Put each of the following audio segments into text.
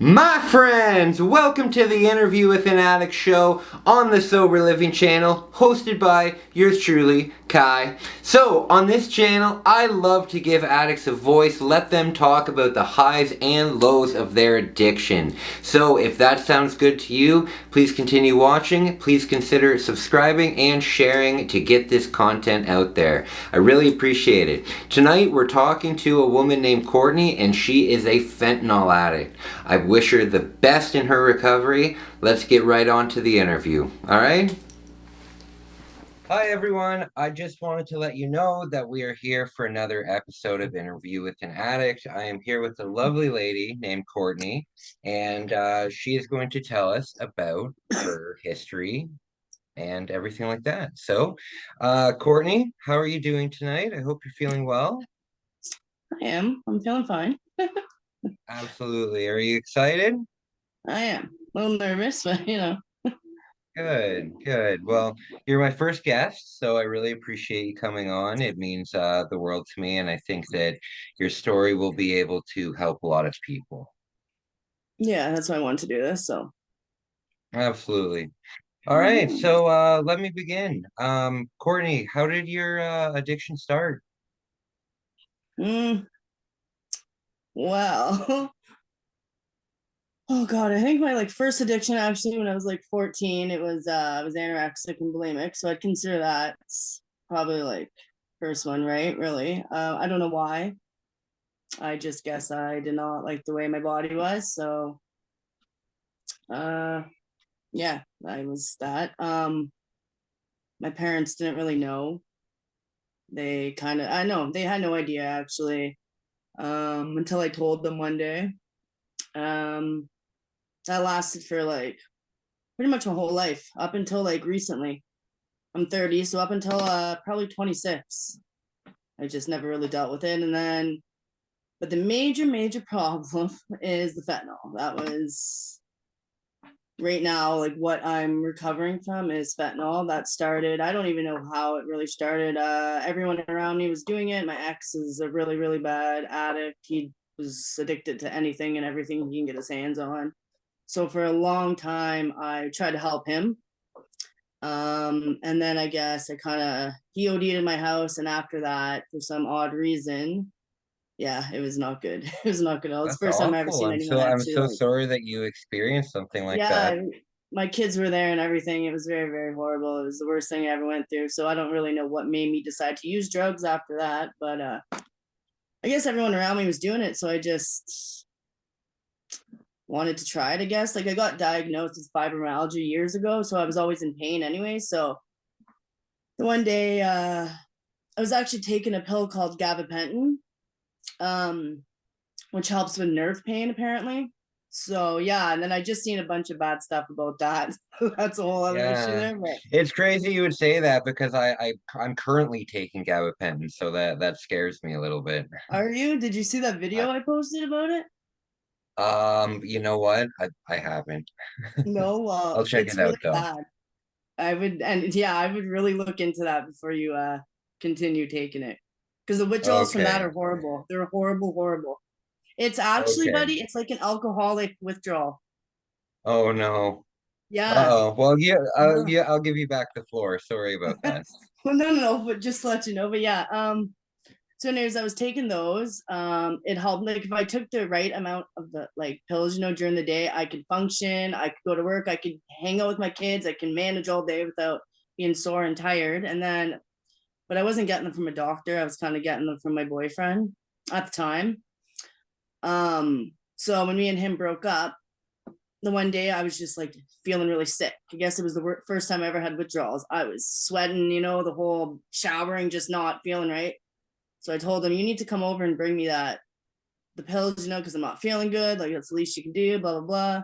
My friends, welcome to the Interview with an Addict show on the Sober Living channel, hosted by yours truly, Kai. So, on this channel, I love to give addicts a voice, let them talk about the highs and lows of their addiction. So, if that sounds good to you, please continue watching, please consider subscribing and sharing to get this content out there. I really appreciate it. Tonight, we're talking to a woman named Courtney, and she is a fentanyl addict. I wish her the best in her recovery. Let's get right on to the interview. All right? Hi, everyone. I just wanted to let you know that we are here for another episode of Interview with an Addict. I am here with a lovely lady named Courtney, and she is going to tell us about her history and everything like that. So, Courtney, how are you doing tonight? I hope you're feeling well. I am. I'm feeling fine. Absolutely. Are you excited? I am. A little nervous, but Good, good. Well, you're my first guest, so I really appreciate you coming on. It means the world to me, and I think that your story will be able to help a lot of people. yeah, that's why I wanted to do this. So, Absolutely. All right, so let me begin. Courtney, how did your addiction start? mm, well, oh God, I think my first addiction actually when I was like 14, it was I was anorexic and bulimic, so I'd consider that probably first one, right? Really, I don't know why. I just guess I did not like the way my body was, so uh, yeah, I was that. My parents didn't really know. They kind of, I know, they had no idea actually, until I told them one day. Um, that lasted for pretty much my whole life up until recently. I'm 30, so up until probably 26, I just never really dealt with it. And then, but the major problem is the fentanyl. That was right now, what I'm recovering from is fentanyl. That started, I don't even know how it really started. Everyone around me was doing it. My ex is a really bad addict. He was addicted to anything and everything he can get his hands on. So for a long time, I tried to help him. And then I guess I kind of, he OD'd in my house. And after that, for some odd reason, yeah, it was not good. It was not good at all. It's That's the first time I ever awful. seen I'm anyone so I'm actually so sorry that you experienced something like that. yeah, my kids were there and everything. It was very horrible. It was the worst thing I ever went through. So I don't really know what made me decide to use drugs after that, but I guess everyone around me was doing it, so I just wanted to try it, I guess. I got diagnosed with fibromyalgia years ago, so I was always in pain anyway. So the one day I was actually taking a pill called gabapentin, um which helps with nerve pain apparently. So yeah, and then I just seen a bunch of bad stuff about that. That's a whole other issue Yeah. there, but It's crazy you would say that because I'm currently taking gabapentin, so that scares me a little bit. are you? Did you see that I, video I posted about it? you know what? I haven't. No, I'll check it's it really out though. bad. I would, and yeah, I would really look into that before you continue taking it. Because the withdrawals from that Okay. are horrible. They're horrible. It's actually, Okay. buddy, it's like an alcoholic withdrawal. Oh no. Yeah. Uh-oh. Well, yeah, No. yeah, I'll give you back the floor. Sorry about that. Well, no, but just to let you know. But yeah, so anyways, I was taking those. It helped if I took the right amount of the pills, during the day, I could function, I could go to work, I could hang out with my kids, I can manage all day without being sore and tired. And then but I wasn't getting them from a doctor. I was kind of getting them from my boyfriend at the time. So when me and him broke up, the one day I was just feeling really sick. I guess it was the first time I ever had withdrawals. I was sweating, the whole showering, just not feeling right. So I told him, you need to come over and bring me the pills, because I'm not feeling good. That's the least you can do, blah, blah, blah.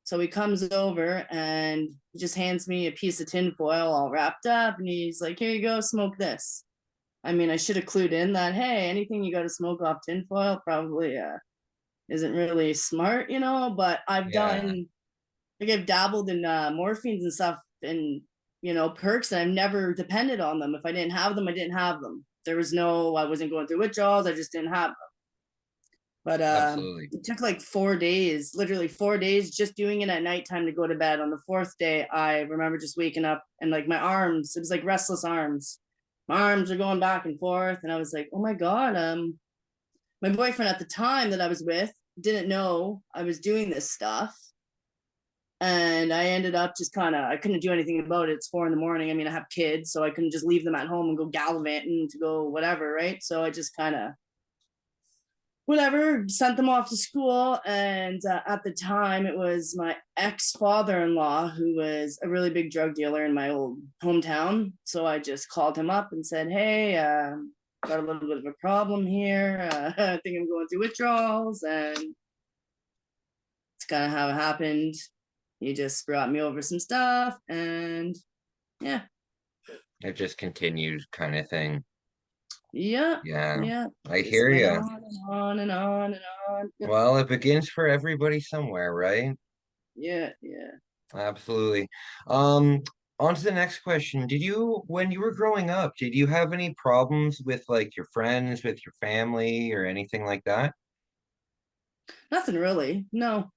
So he comes over and he just hands me a piece of tinfoil all wrapped up. And he's like, here you go, smoke this. I mean, I should have clued in that, hey, anything you got to smoke off tinfoil probably isn't really smart, but Yeah. I've dabbled in morphines and stuff and, perks, and I've never depended on them. If I didn't have them, I didn't have them. There was no, I wasn't going through withdrawals. I just didn't have them. But Absolutely. it took like 4 days, literally 4 days, just doing it at nighttime to go to bed. On the fourth day, I remember just waking up and like my arms, it was like restless arms. My arms are going back and forth, and I was like, "Oh my god!" My boyfriend at the time that I was with didn't know I was doing this stuff, and I ended up just kind of, I couldn't do anything about it. It's 4 in the morning. I mean, I have kids, so I couldn't just leave them at home and go gallivanting to go whatever, right? So I just kind of whatever, sent them off to school. And at the time, it was my ex father in law who was a really big drug dealer in my old hometown. So I just called him up and said, "Hey, got a little bit of a problem here. I think I'm going through withdrawals." And it's kind of how it happened. He just brought me over some stuff, and yeah. It just continued kind of thing. Yeah, Yeah, yeah. I Just hear went you. on and on and on and on. Well, it begins for everybody somewhere, right? Yeah, yeah. Absolutely. Um, On to the next question. When you were growing up, did you have any problems with like your friends, with your family, or anything like that? Nothing really. No.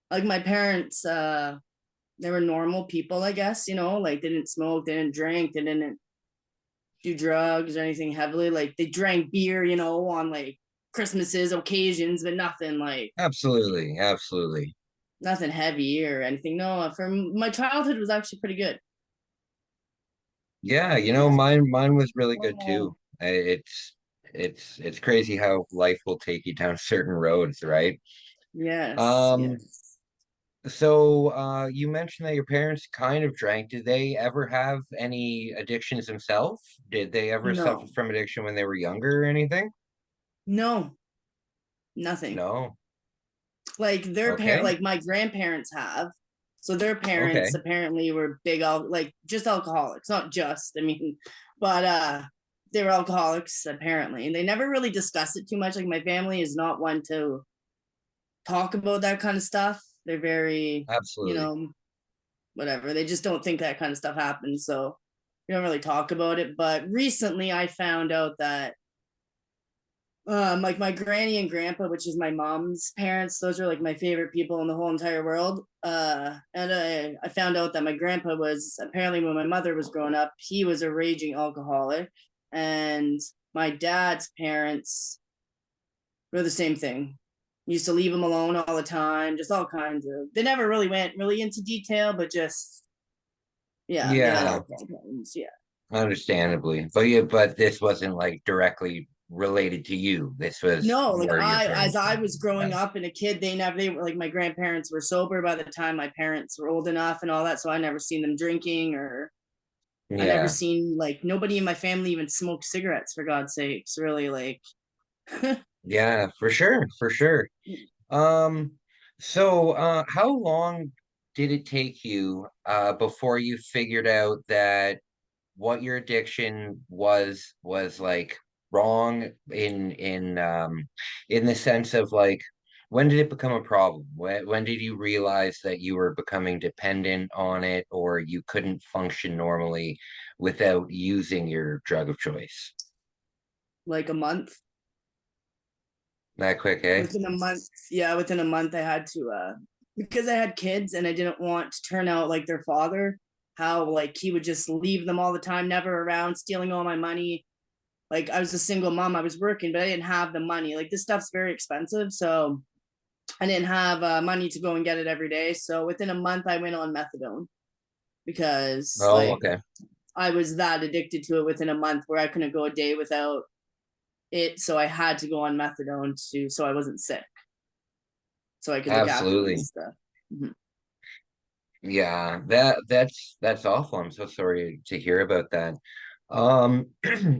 Like my parents, they were normal people, I guess, like they didn't smoke, they didn't drink, they didn't do drugs or anything heavily. Like they drank beer, on like Christmases, occasions, but nothing like Absolutely, absolutely. nothing heavy or anything. No, for my childhood was actually pretty good. Yeah, Just mine was really good too. normal. It's crazy how life will take you down certain roads, right? Yes, Um, yes. so you mentioned that your parents kind of drank. Did they ever have any addictions themselves? Did they ever suffer No, from addiction when they were younger or anything? no, nothing. No. Like their parent, Okay. like my grandparents have. So their parents Okay. apparently were big, like just alcoholics, not just, I mean, but they were alcoholics apparently, and they never really discussed it too much. Like my family is not one to talk about that kind of stuff. They're very, you Absolutely. know, whatever. They just don't think that kind of stuff happens. So we don't really talk about it. But recently I found out that like my granny and grandpa, which is my mom's parents, those are like my favorite people in the whole entire world. And I found out that my grandpa was apparently, when my mother was growing up, he was a raging alcoholic, and my dad's parents were the same thing. Used to leave him alone all the time, just all kinds of. They never really went really into detail, but just yeah, they had Yeah, alcohol problems. Yeah. understandably. But this wasn't like directly related to you. This was No, like more your I, as parents. I was Yeah. growing up and a kid, they were like, my grandparents were sober by the time my parents were old enough and all that. So I never seen them drinking, or I never Yeah. seen, like, nobody in my family even smoked cigarettes, for God's sakes, really. Like, Yeah, for sure, for sure. Um, how long did it take you before you figured out that what your addiction was like wrong in the sense of like when did it become a problem? When did you realize that you were becoming dependent on it or you couldn't function normally without using your drug of choice? like a month. That quick, eh? Within a month, yeah, within a month I had to because I had kids and I didn't want to turn out like their father, how like he would just leave them all the time, never around, stealing all my money. Like I was a single mom, I was working, but I didn't have the money. Like this stuff's very expensive, so I didn't have money to go and get it every day. So within a month, I went on methadone because Oh, like okay. I was that addicted to it within a month where I couldn't go a day without it. So I had to go on methadone to so I wasn't sick, so I could look after them and Absolutely. stuff. Mhm. Yeah, that's awful. I'm so sorry to hear about that.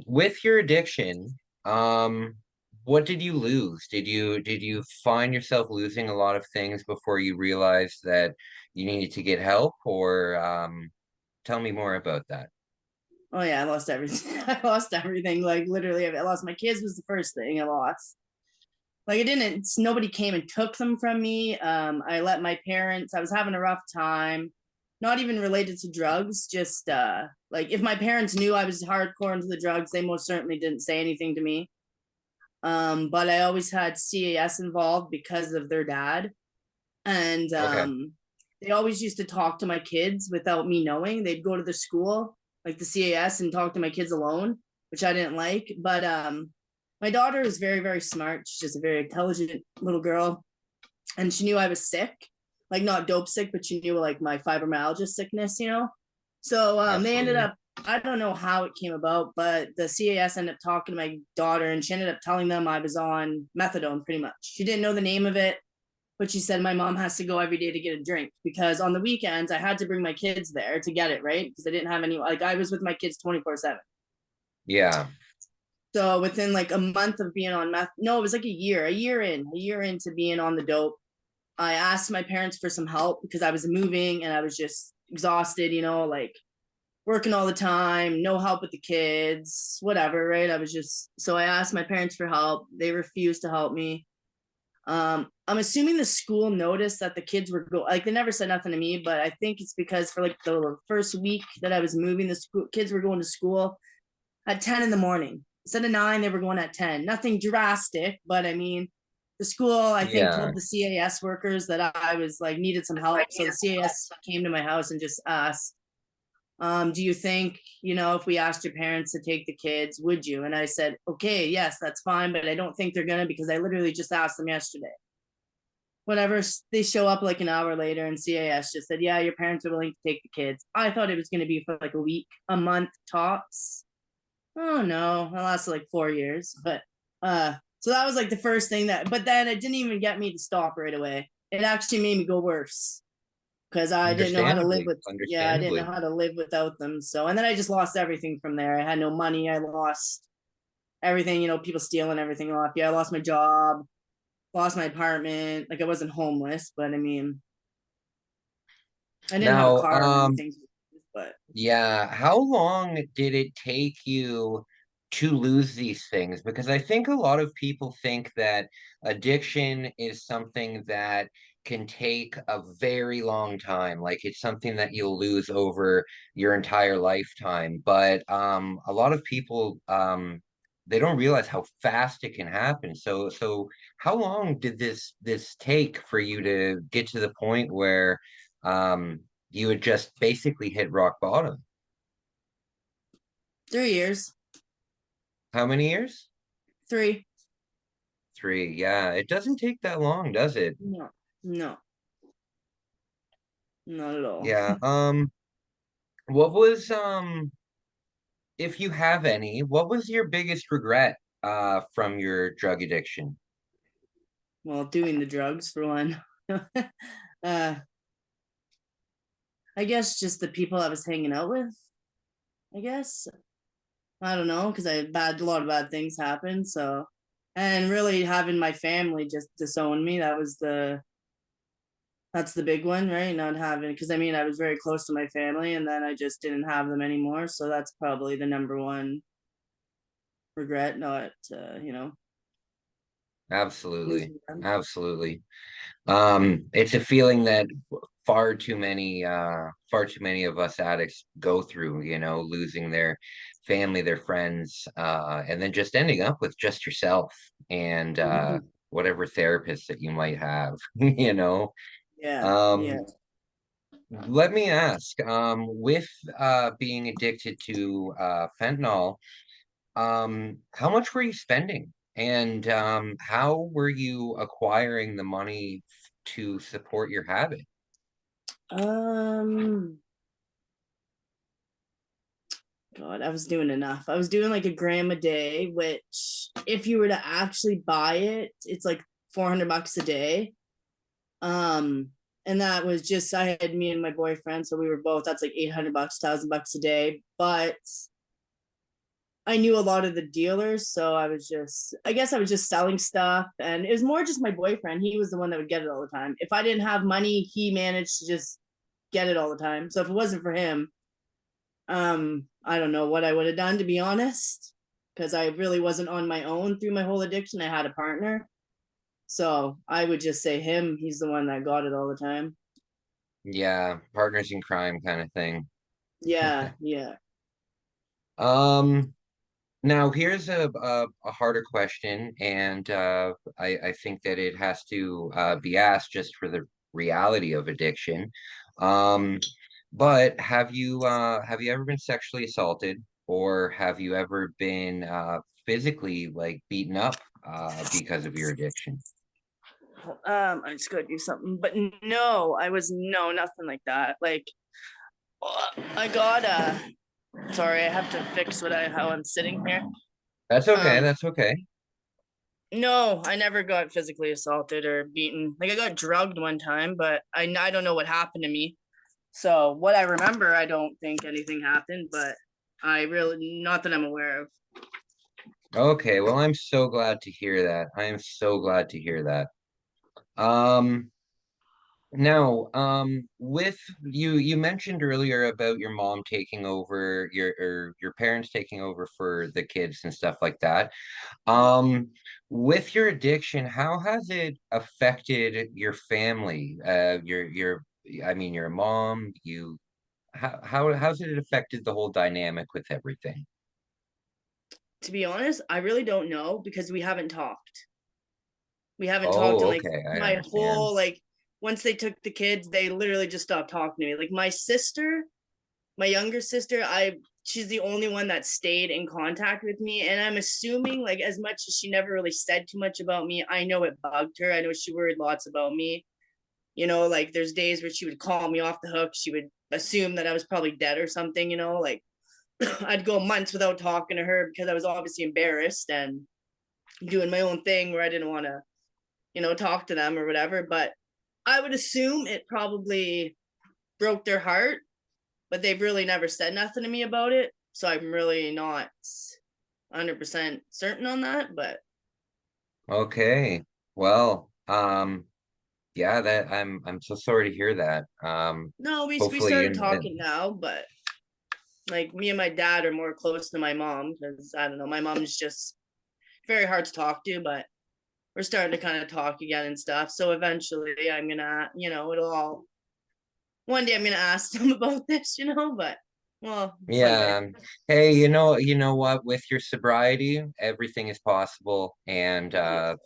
With your addiction, what did you lose? Did you find yourself losing a lot of things before you realized that you needed to get help, or tell me more about that. Oh yeah, I lost everything. I lost everything. Like literally, I lost my kids was the first thing I lost. Like it didn't. Nobody came and took them from me. I let my parents. I was having a rough time, not even related to drugs. Just like if my parents knew I was hardcore into the drugs, they most certainly didn't say anything to me. But I always had CAS involved because of their dad. And Okay. they always used to talk to my kids without me knowing. They'd go to the school, like the CAS, and talk to my kids alone, which I didn't like. But my daughter is very, very smart. She's just a very intelligent little girl. And she knew I was sick, like not dope sick, but she knew like my fibromyalgia sickness, you know? So they ended Absolutely. up, I don't know how it came about, but the CAS ended up talking to my daughter and she ended up telling them I was on methadone pretty much. She didn't know the name of it, but she said my mom has to go every day to get a drink because on the weekends I had to bring my kids there to get it, right? Because I didn't have any, like I was with my kids 24/7. Yeah. So within like a month of being on meth, no, it was like a year into being on the dope, I asked my parents for some help because I was moving and I was just exhausted, you know, like working all the time, no help with the kids, whatever, right? I was just, so I asked my parents for help. They refused to help me. I'm assuming the school noticed that the kids were like they never said nothing to me, but I think it's because for like the first week that I was moving, the school kids were going to school at 10 in the morning. Instead of 9, they were going at 10. Nothing drastic, but I mean, the school I think Yeah. told the CAS workers that I was like needed some help. So the CAS came to my house and just asked, do you think, you know, if we asked your parents to take the kids, would you? And I said, okay, yes, that's fine, but I don't think they're gonna because I literally just asked them yesterday. Whatever, they show up like an hour later and CAS just said, yeah, your parents are willing to take the kids. I thought it was going to be for like a week, a month tops. Oh no, it lasted like 4 years. But so that was like the first thing that, but then it didn't even get me to stop right away. It actually made me go worse because I didn't know how to live Understandably. with, yeah, I didn't know Understandably. how to live without them. So, and then I just lost everything from there. I had no money. I lost everything, you know, people stealing everything off. Yeah, I lost my job, lost my apartment. Like I wasn't homeless, but I mean, I didn't have a Now, car or anything, but yeah, how long did it take you to lose these things? Because I think a lot of people think that addiction is something that can take a very long time. Like it's something that you'll lose over your entire lifetime. But a lot of people they don't realize how fast it can happen. So how long did this take for you to get to the point where um you had just basically hit rock bottom? 3 years, How many years? three. 3. Yeah, it doesn't take that long, does it? No, no, not at all. Yeah. What was if you have any, what was your biggest regret from your drug addiction? Well, doing the drugs for one. I guess just the people I was hanging out with. I guess I don't know because I had a lot of bad things happen. So, and really having my family just disown me. That's the big one, right? Not having because I mean I was very close to my family, and then I just didn't have them anymore. So that's probably the number one regret. Not Absolutely. losing them. Absolutely. It's a feeling that far too many of us addicts go through, losing their family, their friends, and then just ending up with just yourself and Mhm. whatever therapist that you might have, you know. Yeah, yeah. Um, Let me ask, with being addicted to fentanyl, how much were you spending? And how were you acquiring the money to support your habit? Um, God, I was doing enough. I was doing like a gram a day, which if you were to actually buy it, it's like $400 a day. Um, and that was just I had me and my boyfriend, so we were both. That's like $800, $1,000 a day. But I knew a lot of the dealers, so I guess I was just selling stuff, and it was more just my boyfriend. He was the one that would get it all the time. If I didn't have money, he managed to just get it all the time. So if it wasn't for him, I don't know what I would have done to be honest, because I really wasn't on my own through my whole addiction. I had a partner, so I would just say him. He's the one that got it all the time. Yeah, partners in crime kind of thing. Yeah, yeah. Um, Now, here's a harder question, and I think that it has to be asked just for the reality of addiction. Um, but have you ever been sexually assaulted, or have you ever been physically like beaten up because of your addiction? I just gotta do something, but no, I was no nothing like that. Like I got sorry, I have to fix how I'm sitting here. That's okay. Um, That's okay. no, I never got physically assaulted or beaten. Like I got drugged one time, but I don't know what happened to me. So what I remember, I don't think anything happened, but I really not that I'm aware of. Okay. Well, I'm so glad to hear that. I am so glad to hear that. Um, Now, with you mentioned earlier about your mom taking over your parents taking over for the kids and stuff like that. Um, with your addiction, how has it affected your family? I mean, your mom, you, how's it affected the whole dynamic with everything? To be honest, I really don't know because we haven't talked. We haven't talked in Oh, like okay, I my understand. whole like once they took the kids, they literally just stopped talking to me. Like my sister, my younger sister, I she's the only one that stayed in contact with me. And I'm assuming like as much as she never really said too much about me, I know it bugged her. I know she worried lots about me. Like there's days where she would call me off the hook. She would assume that I was probably dead or something, like I'd go months without talking to her because I was obviously embarrassed and doing my own thing where I didn't want to, talk to them or whatever. But I would assume it probably broke their heart, but they've really never said nothing to me about it. So I'm really not 100% certain on that. But Okay. Well, yeah, that I'm so sorry to hear that. no, we Hopefully started in talking now, but like me and my dad are more close to my mom because I don't know, my mom's just very hard to talk to, but we're starting to kind of talk again and stuff. So eventually I'm gonna, it'll all one day I'm gonna ask them about this, but well, one day. Yeah. Hey, you know what? With your sobriety, everything is possible, and Yes.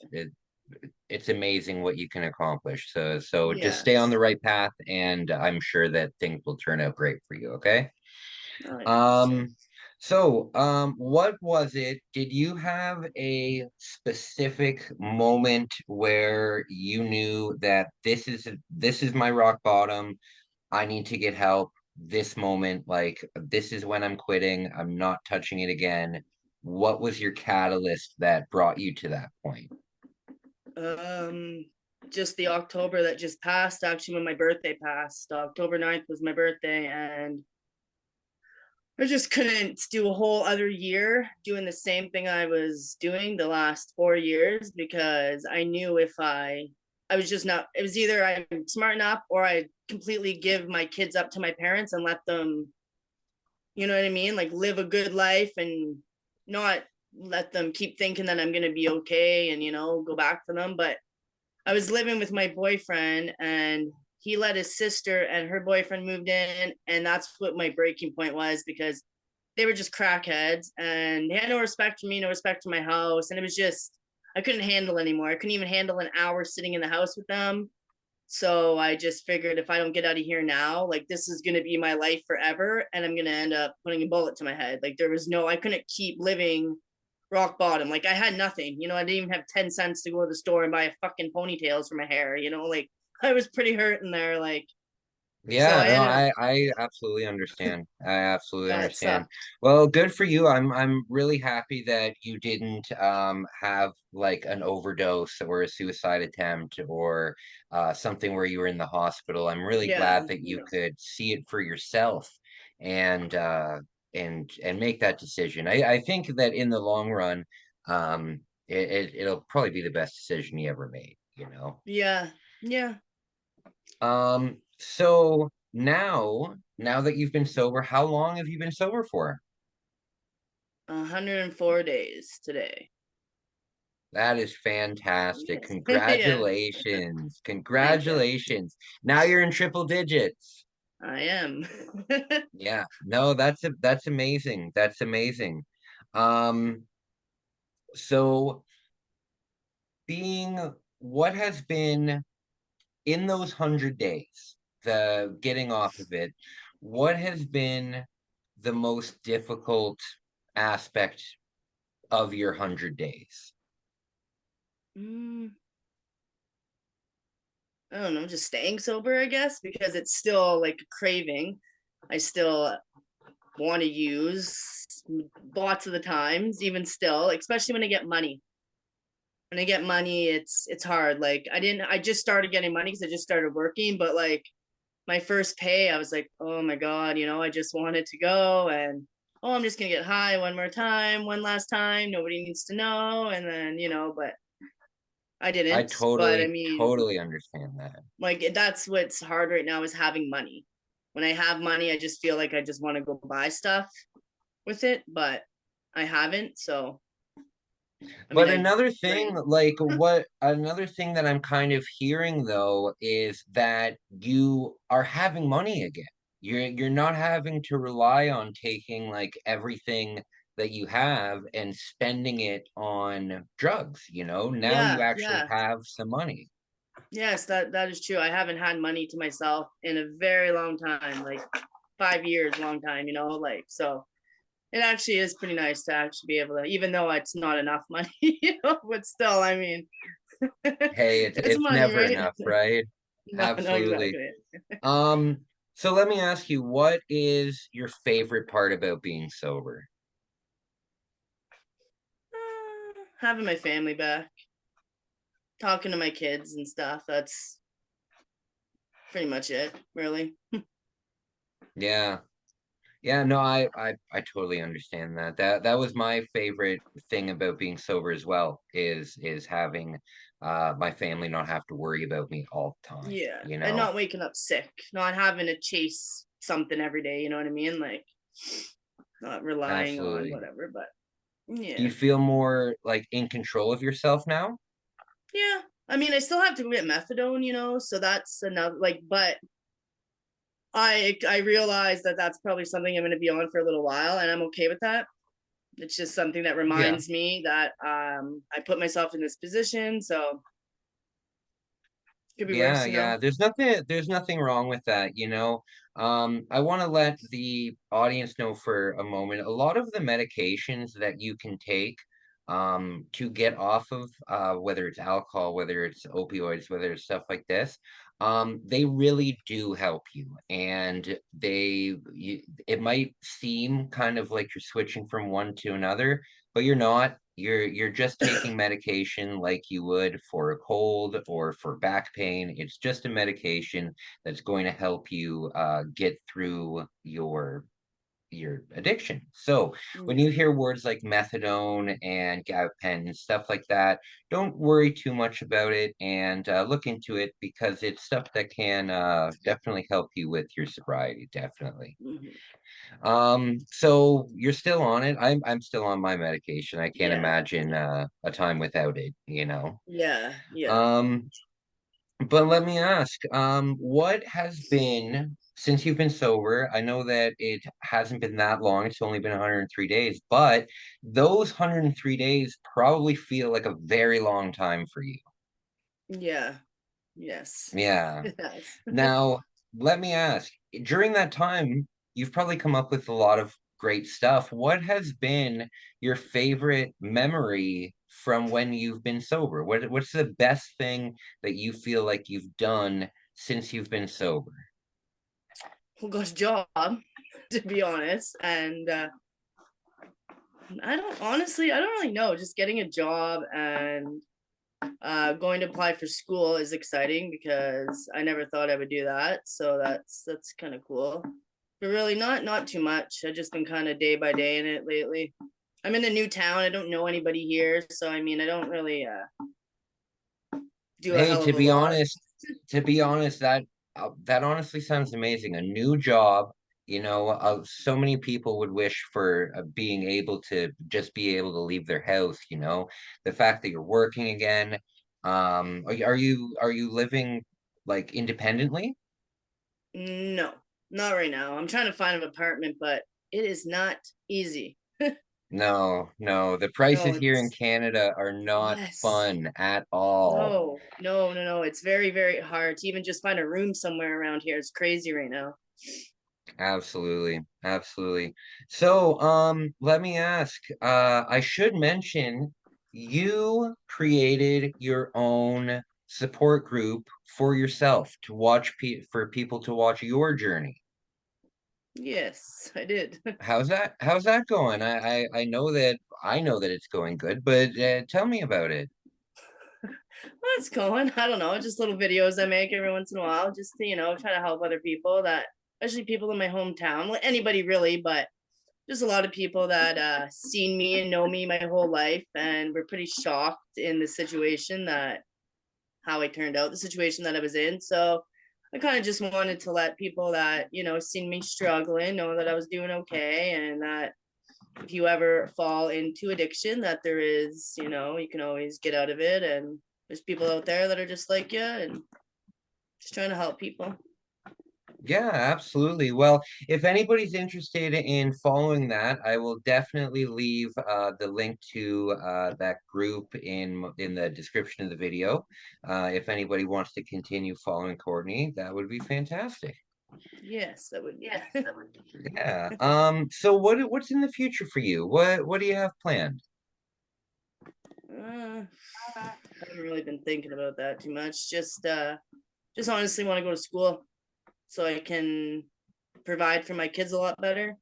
it's amazing what you can accomplish. So just stay on Yes. the right path, and I'm sure that things will turn out great for you, okay? I hope so. Um, what was it? Did you have a specific moment where you knew that this is my rock bottom? I need to get help this moment. Like, this is when I'm quitting. I'm not touching it again. What was your catalyst that brought you to that point? Um, just the October that just passed, actually, when my birthday passed. October 9th was my birthday, and I just couldn't do a whole other year doing the same thing I was doing the last 4 years because I knew if I was just not, it was either I'm smart enough or I completely give my kids up to my parents and let them, you know what I mean? Like live a good life and not let them keep thinking that I'm going to be okay and, go back for them. But I was living with my boyfriend and he let his sister and her boyfriend moved in. And that's what my breaking point was because they were just crackheads and they had no respect for me, no respect for my house. And it was just, I couldn't handle anymore. I couldn't even handle an hour sitting in the house with them. So I just figured if I don't get out of here now, like this is going to be my life forever. And I'm going to end up putting a bullet to my head. Like I couldn't keep living rock bottom. Like I had nothing, I didn't even have 10 cents to go to the store and buy a fucking ponytails for my hair, like I was pretty hurting there. Like, so Yeah, I no, ended up, I absolutely understand. I absolutely yeah, it understand. sucked. Well, good for you. I'm really happy that you didn't have like an overdose or a suicide attempt or something where you were in the hospital. I'm really Yeah. glad that you could see it for yourself and and make that decision. I think that in the long run, it'll probably be the best decision you ever made, you know. Yeah. Yeah. So now that you've been sober, how long have you been sober for? 104 days today. That is fantastic. Yeah. Congratulations. Thank you. Congratulations. Now you're in triple digits. I am. Yeah. No, that's amazing. That's amazing. Um, so being what has been in those 100 days, the getting off of it, what has been the most difficult aspect of your 100 days? Mm, I don't know, just staying sober, I guess, because it's still like a craving. I still want to use lots of the times, even still, especially when I get money. When I get money, it's hard. Like I just started getting money because I just started working, but like my first pay, I was like, oh my God, I just wanted to go and oh, I'm just gonna get high one more time, one last time. Nobody needs to know. And then, but I I didn't. But I totally, mean, totally understand that. like that's what's hard right now is having money. When I have money, I just feel like I just want to go buy stuff with it, but I haven't. So I mean, But I another thing, drank. another thing that I'm kind of hearing though is that you are having money again. You're not having to rely on taking like everything that you have and spending it on drugs, you know? Now you Yeah, actually yeah. have some money. Yes, that is true. I haven't had money to myself in a very long time, like 5 years, long time, like so it actually is pretty nice to actually be able to, even though it's not enough money, but still, I mean, Hey, it's it's money, never right? enough, right? No, not Absolutely. exactly. Um, so let me ask you, what is your favorite part about being sober? Having my family back, talking to my kids and stuff. That's pretty much it, really. Yeah. Yeah, no, I totally understand that. That was my favorite thing about being sober as well, is having my family not have to worry about me all the time, Yeah, you and know? not waking up sick, not having to chase something every day. You know what I mean? Like not relying on Absolutely. whatever. But Do you yeah, feel more like in control of yourself now? yeah. I mean, I still have to go get methadone, so that's another like. But I realize that that's probably something I'm going to be on for a little while, and I'm okay with that. It's just something that Yeah. reminds me that I put myself in this position, so it could be Yeah, worse. yeah. There's nothing wrong with that, you know. I want to let the audience know for a moment, a lot of the medications that you can take to get off of whether it's alcohol, whether it's opioids, whether it's stuff like this, they really do help you. And it might seem kind of like you're switching from one to another, but you're not. You're just taking medication like you would for a cold or for back pain. It's just a medication that's going to help you get through your addiction. So when Yeah. you hear words like methadone and gabapentin and stuff like that, don't worry too much about it and look into it because it's stuff that can definitely help you with your sobriety, definitely. Mhm. So you're still on it. I'm still on my medication. I can't Yeah. imagine a time without it, you know. Yeah. Yeah. Um, but let me ask, what has been since you've been sober? I know that it hasn't been that long. It's only been 103 days, but those 103 days probably feel like a very long time for you. Yeah. Yes. Yeah. Yes. Now, let me ask, during that time, you've probably come up with a lot of great stuff. What has been your favorite memory from when you've been sober? What's the best thing that you feel like you've done since you've been sober? Who got a job, to be honest. And I don't really know. Just getting a job and going to apply for school is exciting because I never thought I would do that. So that's kind of cool. But really not too much. I've just been kind of day by day in it lately. I'm in a new town. I don't know anybody here, so I mean, I don't really do a Hey, hell of a lot. to be honest, that honestly sounds amazing. A new job, you know, so many people would wish for being able to just be able to leave their house, you know. The fact that you're working again, are you living like independently? No, not right now. I'm trying to find an apartment, but it is not easy. No, no, the No, prices here in it's Canada are not yes. fun at all. No, no, no, no. It's very, very hard to even just find a room somewhere around here. It's crazy right now. Absolutely, absolutely. So, let me ask, I should mention you created your own support group for yourself to watch pe for people to watch your journey. Yes, I did. How's that going? I know that it's going good, but tell me about it. What's going? I don't know. Just little videos I make every once in a while, just to, try to help other people that, especially people in my hometown, like anybody really, but just a lot of people that seen me and know me my whole life and were pretty shocked in the situation that how I turned out, the situation that I was in. So I kind of just wanted to let people that, seen me struggling know that I was doing okay and that if you ever fall into addiction, that there is, you can always get out of it. And there's people out there that are just like you and just trying to help people. Yeah, absolutely. Well, if anybody's interested in following that, I will definitely leave the link to that group in the description of the video. If anybody wants to continue following Courtney, that would be fantastic. Yes, that would be. Yeah. So what's in the future for you? What do you have planned? I haven't really been thinking about that too much. Just honestly want to go to school so I can provide for my kids a lot better.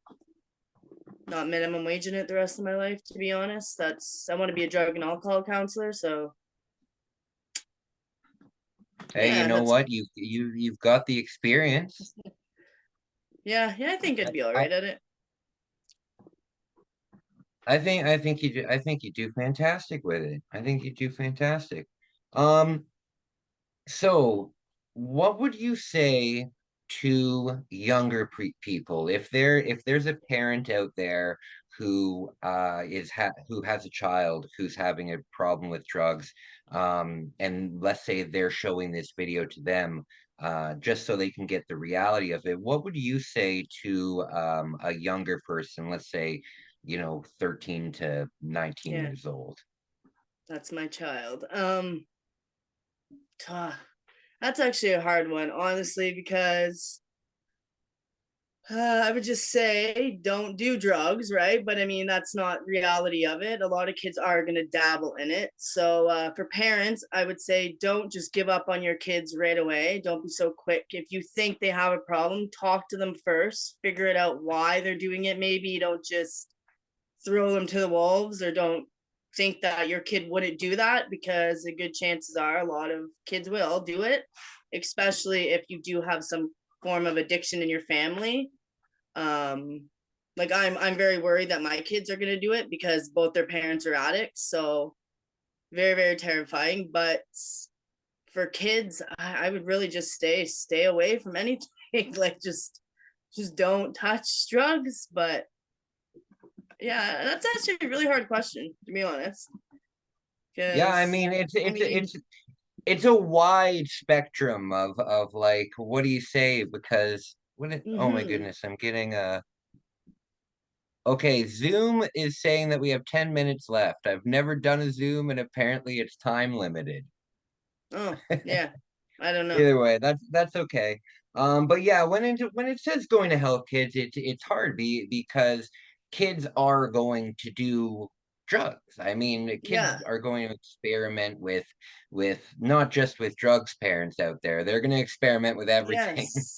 Not minimum wage in it the rest of my life, to be honest. I want to be a drug and alcohol counselor. So Hey, you yeah, know that's what? You've got the experience. yeah. I think I'd be all I, right at it. I think I think you do fantastic with it. I think you do fantastic. Um, so what would you say to younger people if there's a parent out there who who has a child who's having a problem with drugs, and let's say they're showing this video to them just so they can get the reality of it, what would you say to a younger person, let's say, 13 to 19 Yeah, years old? that's my child. Ah, that's actually a hard one, honestly, because I would just say don't do drugs, right? But I mean, that's not reality of it. A lot of kids are going to dabble in it. So for parents, I would say don't just give up on your kids right away. Don't be so quick. If you think they have a problem, talk to them first, figure it out why they're doing it. Maybe you don't just throw them to the wolves or don't think that your kid wouldn't do that because the good chances are a lot of kids will do it, especially if you do have some form of addiction in your family. um like I'm very worried that my kids are going to do it because both their parents are addicts, so very, very terrifying. But for kids, I would really just stay away from anything. Like just don't touch drugs. But yeah, that's actually a really hard question, to be honest, Yeah, I because mean I mean, it's a wide spectrum of like, what do you say? Because oh my mm-hmm. goodness, I'm getting a okay, Zoom is saying that we have 10 minutes left. I've never done a Zoom and apparently it's time limited. Oh yeah, I don't know. Either way, that's okay. But yeah, when it says going to help kids, it's hard because kids are going to do drugs. I mean, kids Yeah, are going to experiment with not just with drugs, parents out there. They're going to experiment with everything. yes.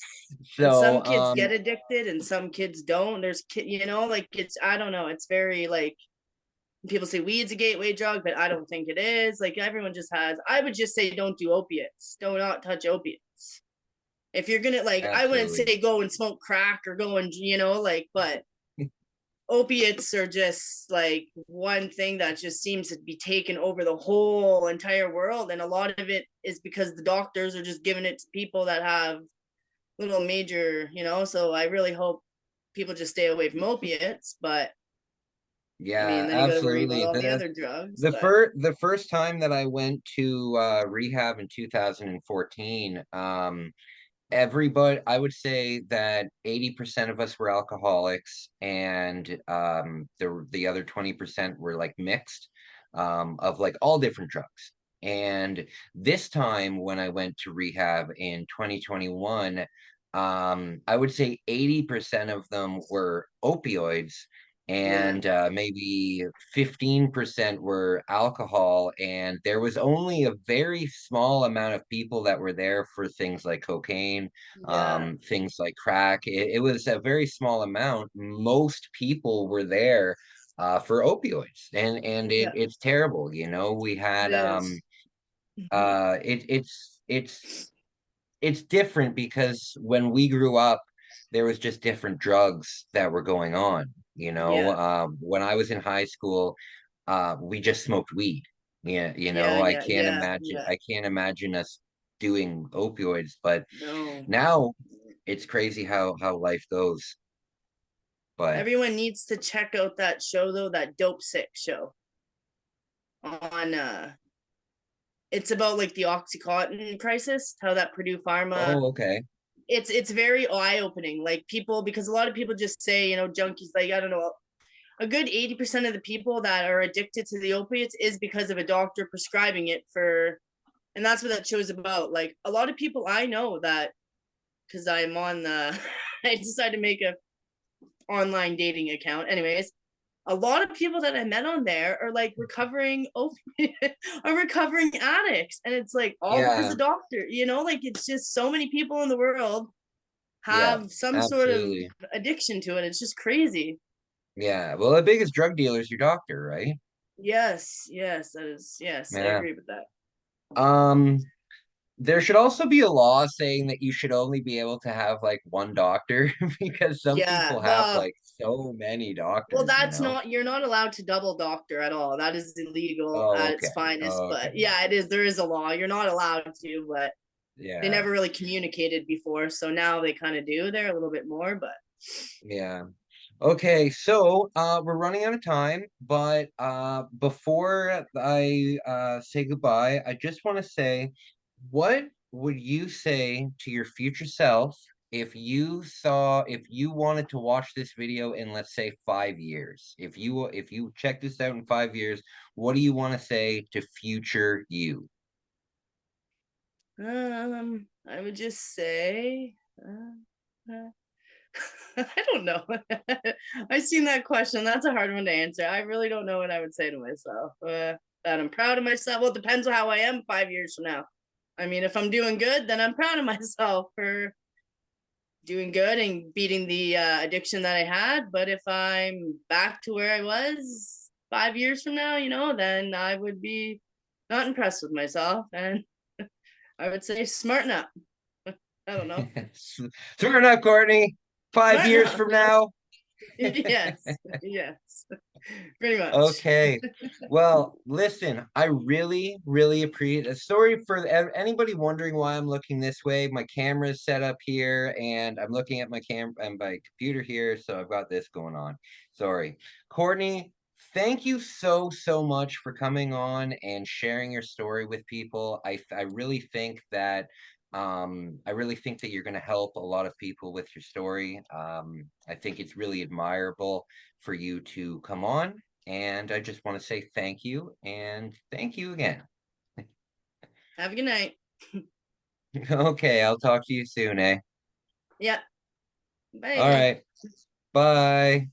And some So, kids get addicted and some kids don't. There's like it's, I don't know, it's very like people say weed's a gateway drug, but I don't think it is. Like everyone just has, I would just say don't do opiates. Do not touch opiates. If you're gonna, like, I wouldn't absolutely. say go and smoke crack or go and, like, but opiates are just like one thing that just seems to be taken over the whole entire world. And a lot of it is because the doctors are just giving it to people that have little major, so I really hope people just stay away from opiates. But I mean, Yeah, then you got to worry about absolutely. all the other drugs. But The first time that I went to rehab in 2014, everybody, I would say that 80% of us were alcoholics, and the other 20% were like mixed, of like all different drugs. And this time when I went to rehab in 2021, I would say 80% of them were opioids, Yeah. and maybe 15% were alcohol, and there was only a very small amount of people that were there for things like cocaine, Yeah. things like crack. It was a very small amount. Most people were there for opioids, and Yeah. it's terrible. We It had is. Mhm. it's different because when we grew up, there was just different drugs that were going on. Yeah. When I was in high school, we just smoked weed. Yeah, Yeah. I Yeah. can't Yeah. imagine. Yeah. I can't imagine us doing opioids, but No. now it's crazy how life goes. But Everyone needs to check out that show though, that Dope Sick show on it's about like the Oxycontin crisis, how that Purdue Pharma, oh, okay, it's very eye-opening. Like people, because a lot of people just say, junkies, like I don't know, a good 80% of the people that are addicted to the opiates is because of a doctor prescribing it for, and that's what that show's about. Like a lot of people I know that, because I'm on the I decided to make a online dating account. Anyways, a lot of people that I met on there are like recovering are recovering addicts. And it's like all because yeah, of doctor, like it's just so many people in the world yeah, have some sort of absolutely, addiction to it. It's just crazy. yeah. Well, the biggest drug dealer is your doctor, right? Yes, yes, that is, yes, I Yeah. agree with that. Um, There should also be a law saying that you should only be able to have like one doctor because some Yeah, people have well, like so many well, doctors, that's not, you're not allowed to double doctor at all. That is illegal Oh, at its okay. finest. Oh, But okay. yeah, it is. There is a law. You're not allowed to, but they Yeah. never really communicated before. So now they kind of do. They're a little bit more, but Yeah. Okay, so we're running out of time, but before I say goodbye, I just want to say, what would you say to your future self if you wanted to watch this video in, let's say, 5 years? If you check this out in 5 years, what do you want to say to future you? I would just say, uh, I don't know. I've seen that question. That's a hard one to answer. I really don't know what I would say to myself. That I'm proud of myself. Well, it depends on how I am 5 years from now. I mean, if I'm doing good, then I'm proud of myself for doing good and beating the addiction that I had. But if I'm back to where I was 5 years from now, then I would be not impressed with myself. And I would say, smarten up. I don't know. Smart enough, Courtney. Five Smarten years up. from now. Yes. Yes. Pretty much. Okay. Well, listen, I really, really appreciate a story for anybody wondering why I'm looking this way. My camera is set up here and I'm looking at my camera and my computer here, so I've got this going on. Sorry. Courtney, thank you so, so much for coming on and sharing your story with people. I really think that you're going to help a lot of people with your story. I think it's really admirable for you to come on. And I just want to say thank you and thank you again. Have a good night. Okay, I'll talk to you soon, eh? Yeah. All Bye. right. Bye.